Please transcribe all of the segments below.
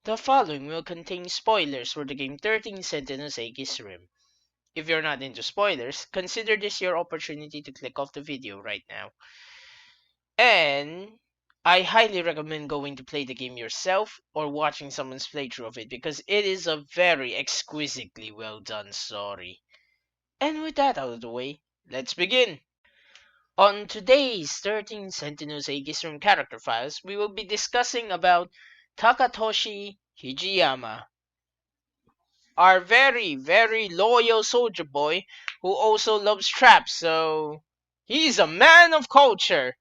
The following will contain spoilers for the game 13 Sentinels Aegis Rim. If you're not into spoilers, consider this your opportunity to click off the video right now. And I highly recommend going to play the game yourself or watching someone's playthrough of it because it is a very exquisitely well done story. And with that out of the way, let's begin! On today's 13 Sentinels Aegis Rim character files, we will be discussing about Takatoshi Hijiyama, our very loyal soldier boy who also loves traps, so he's a man of culture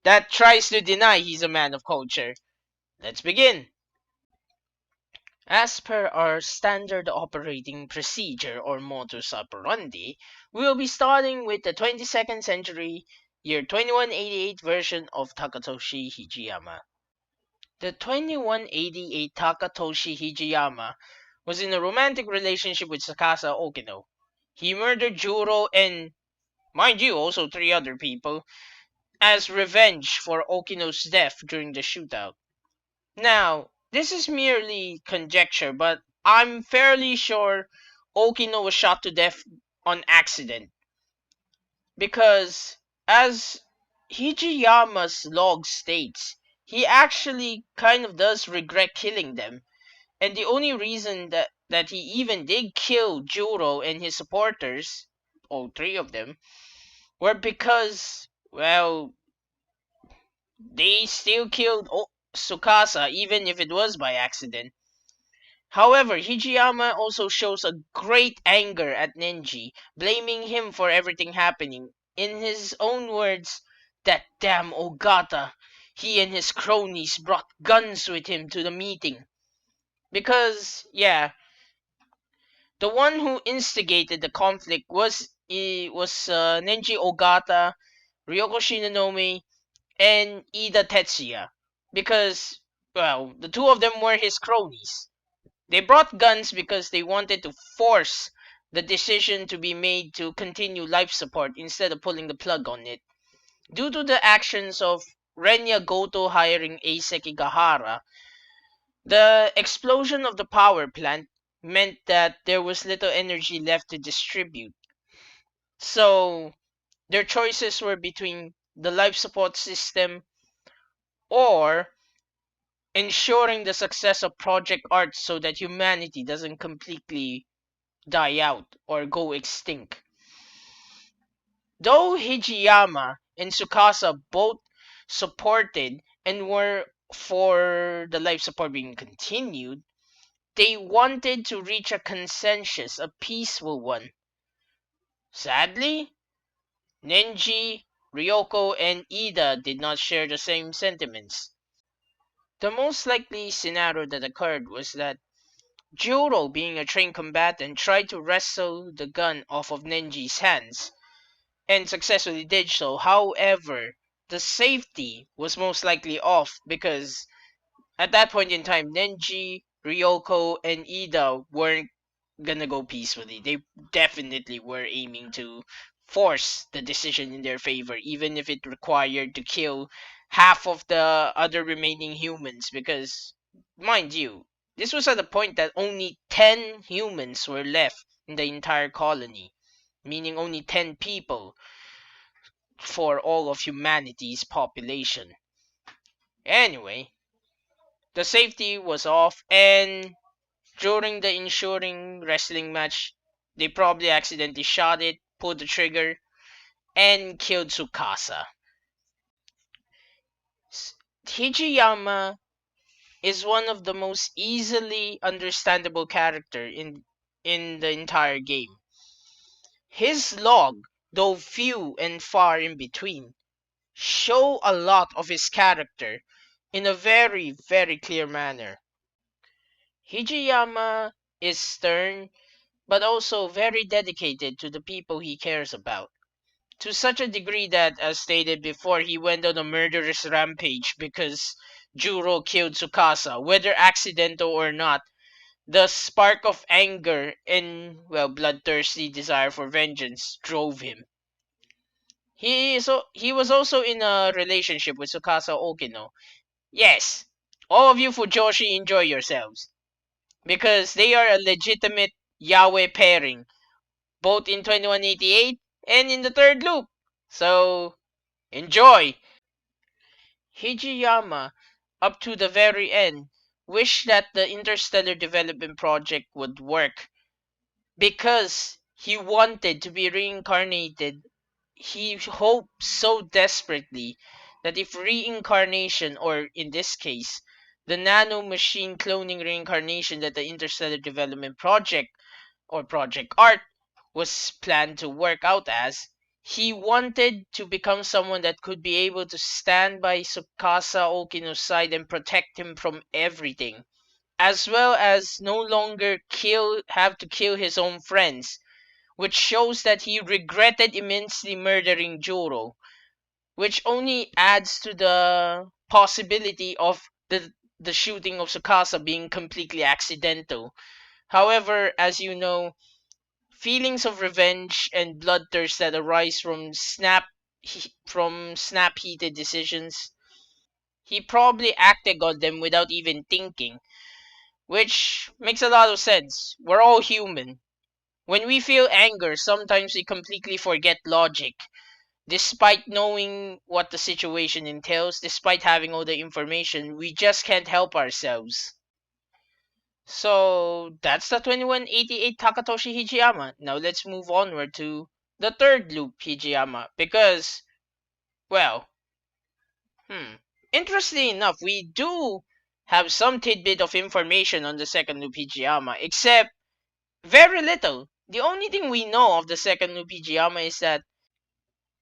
that tries to deny he's a man of culture. Let's begin. As per our standard operating procedure or modus operandi, we will be starting with the 22nd century, year 2188 version of Takatoshi Hijiyama. The 2188 Takatoshi Hijiyama was in a romantic relationship with Sakasa Okino. He murdered Juro and, mind you, also three other people, as revenge for Okino's death during the shootout. Now, this is merely conjecture, but I'm fairly sure Okino was shot to death on accident. Because, as Hijiyama's log states, he actually kind of does regret killing them. And the only reason that he even did kill Juro and his supporters, all three of them, were because, well, they still killed Tsukasa even if it was by accident. However, Hijiyama also shows a great anger at Nenji, blaming him for everything happening. In his own words, that damn Ogata, he and his cronies brought guns with him to the meeting. Because, yeah, the one who instigated the conflict was Nenji Ogata, Ryoko Shinonome, and Ida Tetsuya. Because, well, the two of them were his cronies. They brought guns because they wanted to force the decision to be made to continue life support instead of pulling the plug on it. Due to the actions of Renya Goto hiring Eiseki Gahara, the explosion of the power plant meant that there was little energy left to distribute. So, their choices were between the life support system or ensuring the success of Project Art so that humanity doesn't completely die out or go extinct. Though Hijiyama and Tsukasa both supported and were for the life support being continued, they wanted to reach a consensus, a peaceful one. Sadly, Nenji, Ryoko, and Ida did not share the same sentiments. The most likely scenario that occurred was that Juro, being a trained combatant, tried to wrestle the gun off of Nenji's hands, and successfully did so. However, the safety was most likely off because at that point in time, Nenji, Ryoko, and Ida weren't gonna go peacefully. They definitely were aiming to force the decision in their favor, even if it required to kill half of the other remaining humans. Because, mind you, this was at the point that only 10 humans were left in the entire colony, meaning only 10 people for all of humanity's population. Anyway, the safety was off, and during the ensuring wrestling match, they probably accidentally shot it, pulled the trigger, and killed Tsukasa. Hijiyama is one of the most easily understandable character in the entire game. His log, though few and far in between, show a lot of his character in a very clear manner. Hijiyama is stern, but also very dedicated to the people he cares about. To such a degree that, as stated before, he went on a murderous rampage because Juro killed Tsukasa, whether accidental or not. The spark of anger and, well, bloodthirsty desire for vengeance drove him. He was also in a relationship with Tsukasa Okino. Yes, All of you Fujoshi, enjoy yourselves. Because they are a legitimate Yahweh pairing, both in 2188 and in the third loop. So, enjoy! Hijiyama, up to the very end, wished that the Interstellar Development Project would work because he wanted to be reincarnated. He hoped so desperately that if reincarnation, or in this case, the nano machine cloning reincarnation that the Interstellar Development Project, or Project Art, was planned to work out as, he wanted to become someone that could be able to stand by Tsukasa Okino's side and protect him from everything, as well as no longer have to kill his own friends, which shows that he regretted immensely murdering Joro, which only adds to the possibility of the shooting of Tsukasa being completely accidental. However, as you know, feelings of revenge and bloodthirst that arise from snap heated decisions, he probably acted on them without even thinking, which makes a lot of sense. We're all human. When we feel anger, sometimes we completely forget logic. Despite knowing what the situation entails, despite having all the information, we just can't help ourselves. So that's the 2188 Takatoshi Hijiyama. Now let's move onward to the third loop Hijiyama. Because, well, interestingly enough, we do have some tidbit of information on the second loop Hijiyama, except very little. The only thing we know of the second loop Hijiyama is that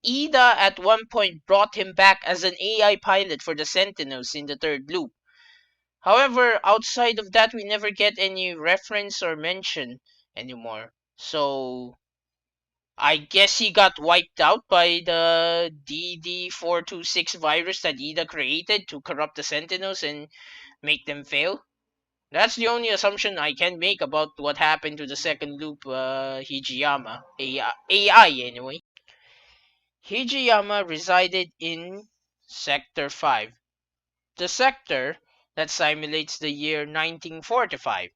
Ida at one point brought him back as an AI pilot for the Sentinels in the third loop. However, outside of that, we never get any reference or mention anymore. So, I guess he got wiped out by the DD426 virus that Ida created to corrupt the Sentinels and make them fail. That's the only assumption I can make about what happened to the second loop Hijiyama. AI anyway. Hijiyama resided in Sector 5, the sector that simulates the year 1945.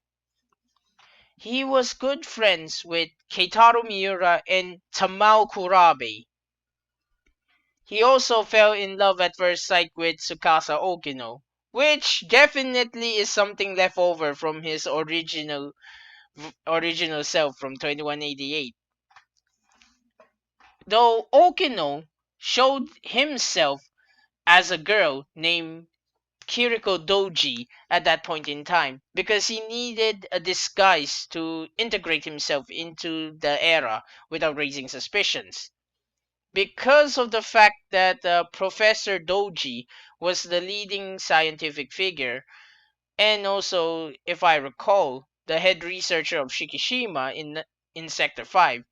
He was good friends with Keitaro Miura and Tamao Kurabe. He also fell in love at first sight with Tsukasa Okino, which definitely is something left over from his original self from 2188. Though Okino showed himself as a girl named Kiriko Doji at that point in time because he needed a disguise to integrate himself into the era without raising suspicions. Because of the fact that Professor Doji was the leading scientific figure, and also, if I recall, the head researcher of Shikishima in Sector 5,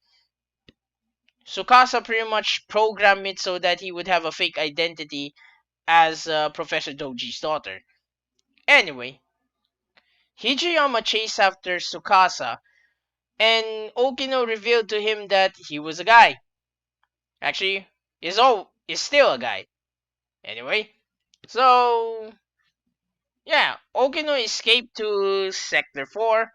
Sukasa pretty much programmed it so that he would have a fake identity as Professor Doji's daughter. Anyway, Hijiyama chased after Tsukasa, and Okino revealed to him that he was a guy. Actually, is still a guy. Anyway, so yeah, Okino escaped to Sector 4,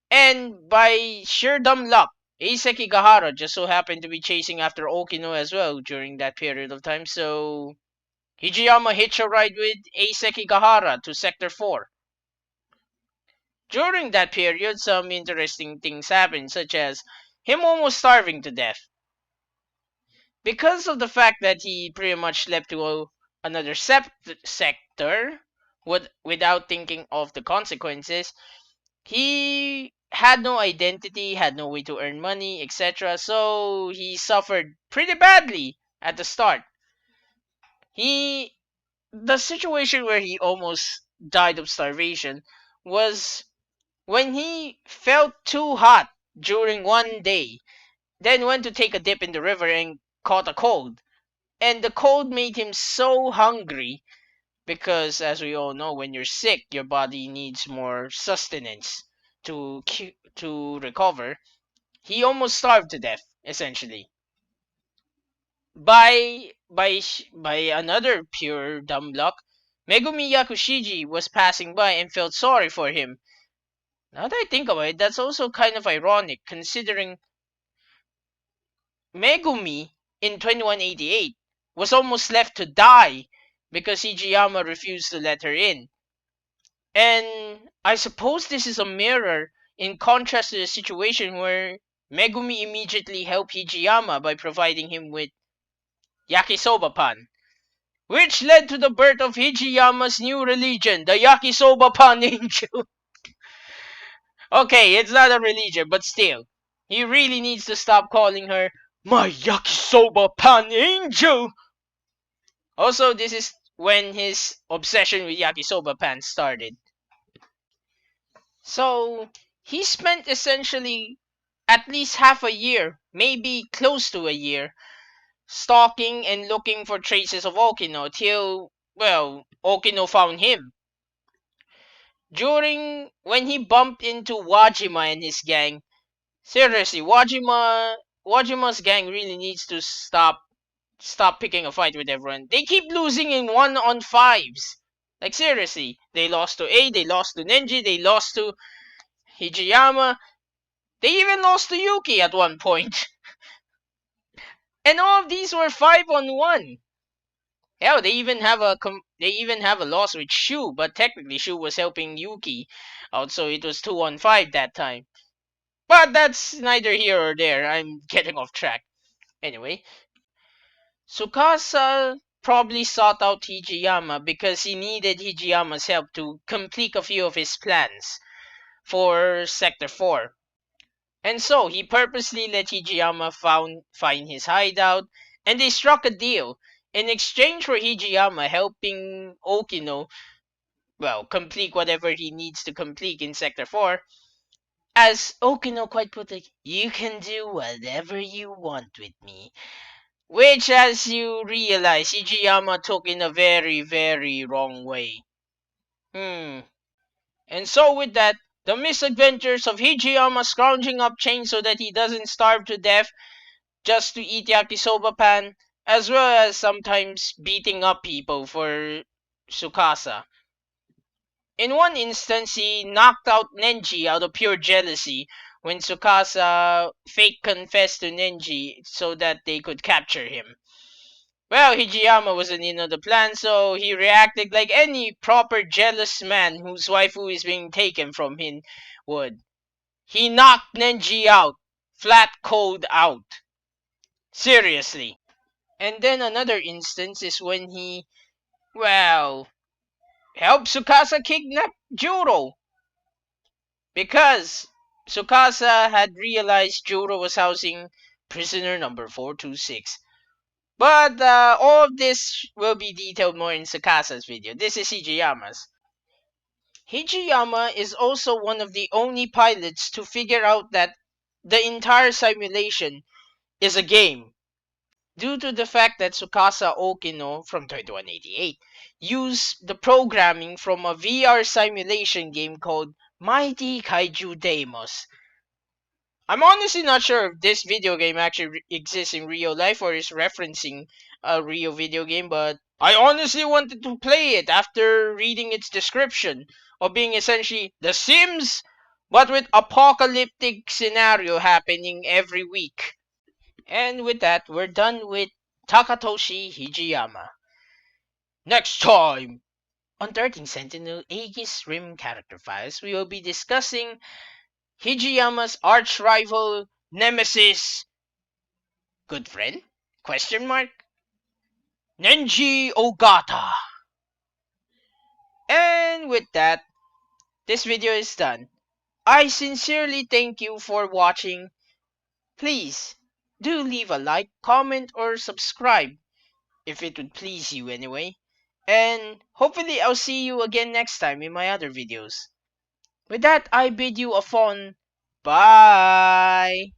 and by sheer dumb luck, Eiseki Gahara just so happened to be chasing after Okino as well during that period of time, so Hijiyama hitched a ride with Eiseki Gahara to Sector 4. During that period, some interesting things happened, such as him almost starving to death. Because of the fact that he pretty much leapt to another sector without thinking of the consequences, he had no identity, had no way to earn money, etc. So he suffered pretty badly at the start. He The situation where he almost died of starvation was when he felt too hot during one day, then went to take a dip in the river and caught a cold. And the cold made him so hungry because, as we all know, when you're sick, your body needs more sustenance to recover. He almost starved to death, essentially. By another pure dumb luck, Megumi Yakushiji was passing by and felt sorry for him. Now that I think about it, that's also kind of ironic, considering Megumi in 2188 was almost left to die because Hijiyama refused to let her in. And I suppose this is a mirror in contrast to the situation where Megumi immediately helped Hijiyama by providing him with yakisoba pan, which led to the birth of Hijiyama's new religion, the yakisoba pan angel. Okay, it's not a religion, but still, he really needs to stop calling her my yakisoba pan angel. Also, this is when his obsession with yakisoba pan started. So, he spent essentially at least half a year, maybe close to a year, stalking and looking for traces of Okino till, well, Okino found him. When he bumped into Wajima and his gang, seriously, Wajima's gang really needs to stop picking a fight with everyone. They keep losing in 1-on-5s. Like seriously, they lost to A, they lost to Nenji, they lost to Hijiyama, they even lost to Yuki at one point. And all of these were 5-on-1. Hell, they even have a loss with Shu, but technically Shu was helping Yuki out, so it was 2-on-5 that time. But that's neither here or there. I'm getting off track. Anyway, Tsukasa probably sought out Hijiyama because he needed Hijiyama's help to complete a few of his plans for Sector 4. And so he purposely let Hijiyama find his hideout, and they struck a deal. In exchange for Hijiyama helping Okino, well, complete whatever he needs to complete in Sector 4, as Okino quite put it, you can do whatever you want with me. Which, as you realize, Hijiyama took in a very, very wrong way. And so with that, the misadventures of Hijiyama scrounging up chains so that he doesn't starve to death just to eat yakisoba pan, as well as sometimes beating up people for Tsukasa. In one instance, he knocked out Nenji out of pure jealousy when Tsukasa fake confessed to Nenji so that they could capture him. Well, Hijiyama wasn't in on the plan, so he reacted like any proper jealous man whose waifu is being taken from him would. He knocked Nenji out. Flat cold out. Seriously. And then another instance is when he, well, helped Tsukasa kidnap Juro. Because Tsukasa had realized Juro was housing prisoner number 426. But all of this will be detailed more in Tsukasa's video. This is Hijiyama's. Hijiyama is also one of the only pilots to figure out that the entire simulation is a game, due to the fact that Tsukasa Okino from 2188 used the programming from a VR simulation game called Mighty Kaiju Deimos. I'm honestly not sure if this video game actually exists in real life or is referencing a real video game, but I honestly wanted to play it after reading its description of being essentially The Sims, but with apocalyptic scenario happening every week. And with that, we're done with Takatoshi Hijiyama. Next time on 13 Sentinel Aegis Rim Character Files, we will be discussing Hijiyama's arch rival nemesis, good friend? Question mark? Nenji Ogata. And with that, this video is done. I sincerely thank you for watching. Please do leave a like, comment, or subscribe if it would please you anyway. And hopefully I'll see you again next time in my other videos. With that, I bid you a fond bye.